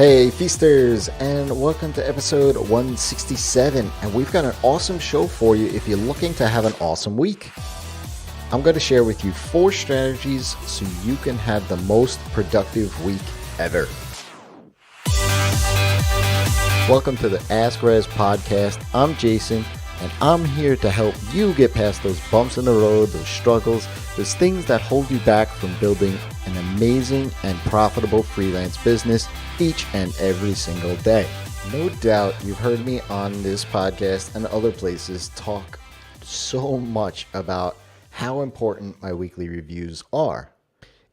Hey feasters, and welcome to episode 167, and we've got an awesome show for you if you're looking to have an awesome week. I'm going to share with you 4 strategies so you can have the most productive week ever. Welcome to the Ask Rezzz podcast. I'm Jason, and I'm here to help you get past those bumps in the road, those struggles, those things that hold you back from building an amazing and profitable freelance business each and every single day. No doubt you've heard me on this podcast and other places talk so much about how important my weekly reviews are.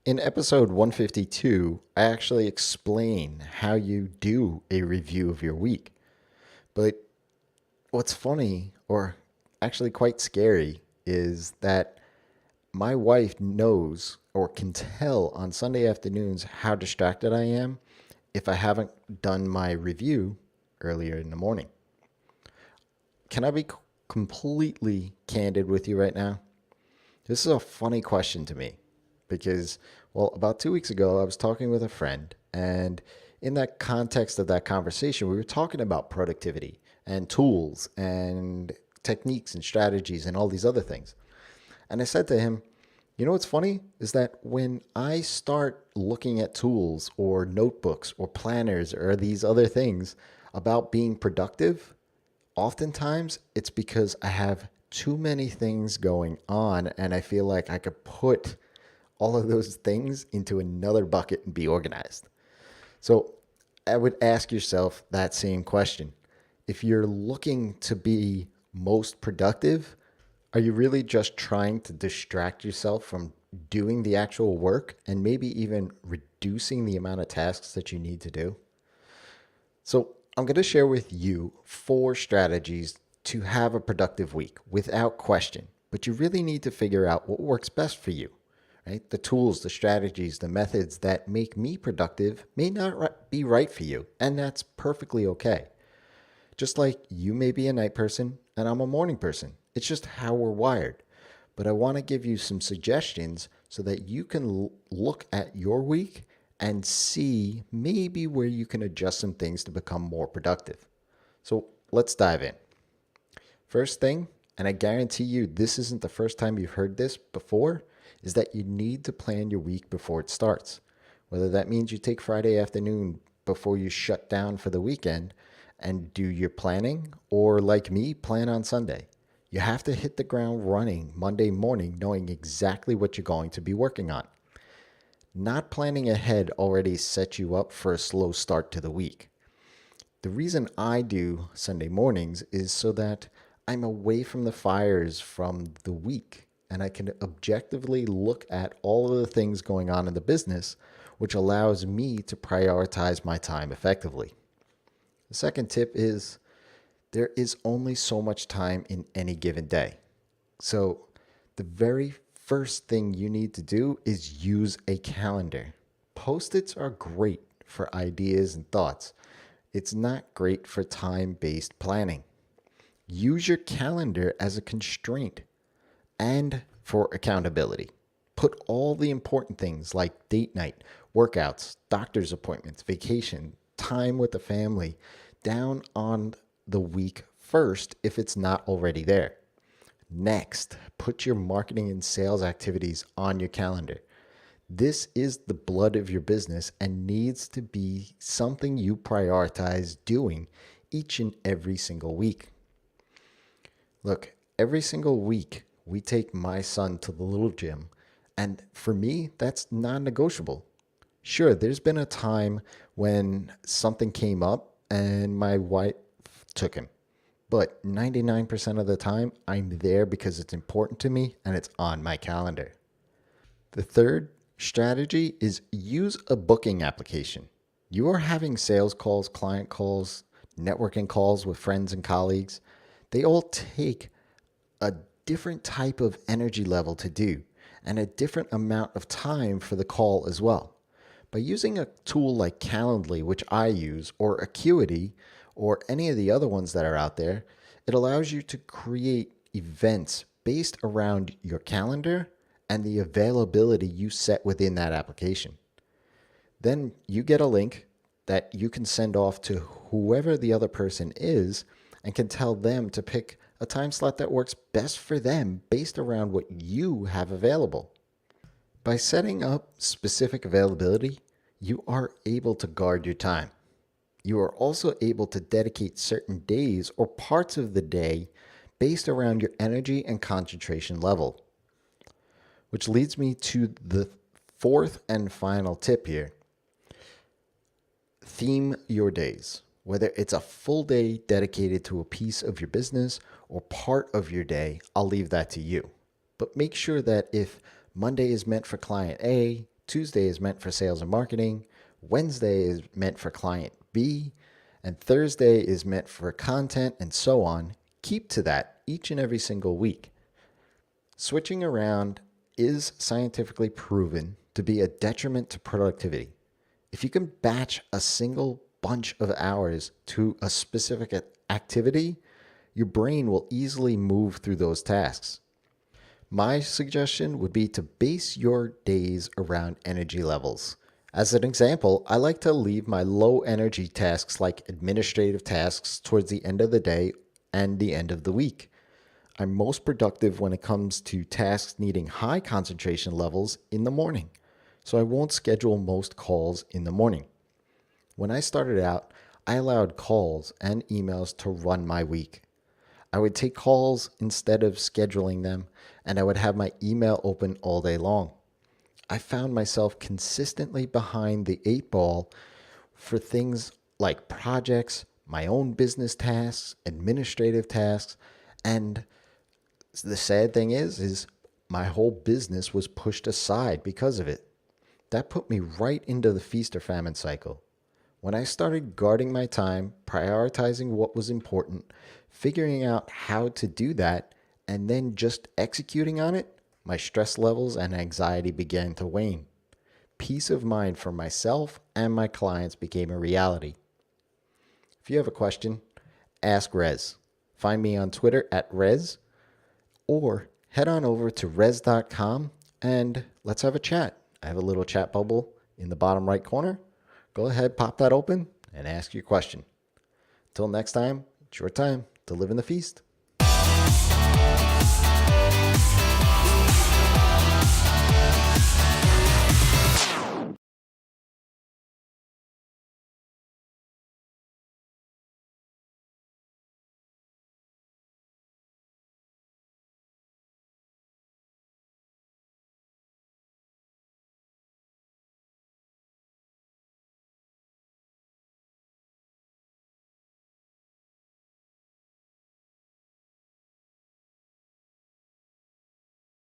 In episode 152, I actually explain how you do a review of your week. But what's funny, or actually quite scary, is that my wife knows or can tell on Sunday afternoons how distracted I am if I haven't done my review earlier in the morning. Can I be completely candid with you right now? This is a funny question to me because, well, about 2 weeks ago, I was talking with a friend, and in that context of that conversation, we were talking about productivity and tools and techniques and strategies and all these other things. And I said to him, you know what's funny is that when I start looking at tools or notebooks or planners or these other things about being productive, oftentimes it's because I have too many things going on and I feel like I could put all of those things into another bucket and be organized. So I would ask yourself that same question. If you're looking to be most productive, are you really just trying to distract yourself from doing the actual work and maybe even reducing the amount of tasks that you need to do? So I'm going to share with you 4 strategies to have a productive week without question, but you really need to figure out what works best for you, right? The tools, the strategies, the methods that make me productive may not be right for you, and that's perfectly okay. Just like you may be a night person and I'm a morning person. It's just how we're wired. But I want to give you some suggestions so that you can look at your week and see maybe where you can adjust some things to become more productive. So let's dive in. First thing, and I guarantee you this isn't the first time you've heard this before, is that you need to plan your week before it starts. Whether that means you take Friday afternoon before you shut down for the weekend and do your planning, or like me, plan on Sunday. You have to hit the ground running Monday morning knowing exactly what you're going to be working on. Not planning ahead already sets you up for a slow start to the week. The reason I do Sunday mornings is so that I'm away from the fires from the week and I can objectively look at all of the things going on in the business, which allows me to prioritize my time effectively. The second tip is there is only so much time in any given day. So the very first thing you need to do is use a calendar. Post-its are great for ideas and thoughts. It's not great for time-based planning. Use your calendar as a constraint and for accountability. Put all the important things like date night, workouts, doctor's appointments, vacation, time with the family down on the week first if it's not already there. Next, put your marketing and sales activities on your calendar. This is the blood of your business and needs to be something you prioritize doing each and every single week. Look, every single week we take my son to the little gym, and for me, that's non-negotiable. Sure, there's been a time when something came up and my wife took him. But 99% of the time, I'm there because it's important to me and it's on my calendar. The third strategy is use a booking application. You are having sales calls, client calls, networking calls with friends and colleagues. They all take a different type of energy level to do and a different amount of time for the call as well. By using a tool like Calendly, which I use, or Acuity, or any of the other ones that are out there, it allows you to create events based around your calendar and the availability you set within that application. Then you get a link that you can send off to whoever the other person is and can tell them to pick a time slot that works best for them based around what you have available. By setting up specific availability, you are able to guard your time. You are also able to dedicate certain days or parts of the day based around your energy and concentration level. Which leads me to the fourth and final tip here. Theme your days. Whether it's a full day dedicated to a piece of your business or part of your day, I'll leave that to you. But make sure that if Monday is meant for client A, Tuesday is meant for sales and marketing, Wednesday is meant for client B, and Thursday is meant for content, and so on, keep to that each and every single week. Switching around is scientifically proven to be a detriment to productivity. If you can batch a single bunch of hours to a specific activity, your brain will easily move through those tasks. My suggestion would be to base your days around energy levels. As an example, I like to leave my low energy tasks like administrative tasks towards the end of the day and the end of the week. I'm most productive when it comes to tasks needing high concentration levels in the morning, so I won't schedule most calls in the morning. When I started out, I allowed calls and emails to run my week. I would take calls instead of scheduling them, and I would have my email open all day long. I found myself consistently behind the 8 ball for things like projects, my own business tasks, administrative tasks, and the sad thing is my whole business was pushed aside because of it. That put me right into the feast or famine cycle. When I started guarding my time, prioritizing what was important, figuring out how to do that, and then just executing on it, my stress levels and anxiety began to wane. Peace of mind for myself and my clients became a reality. If you have a question, ask Rezzz. Find me on Twitter at Rezzz, or head on over to Rezzz.com and let's have a chat. I have a little chat bubble in the bottom right corner. Go ahead, pop that open, and ask your question. Till next time, it's your time to live in the feast.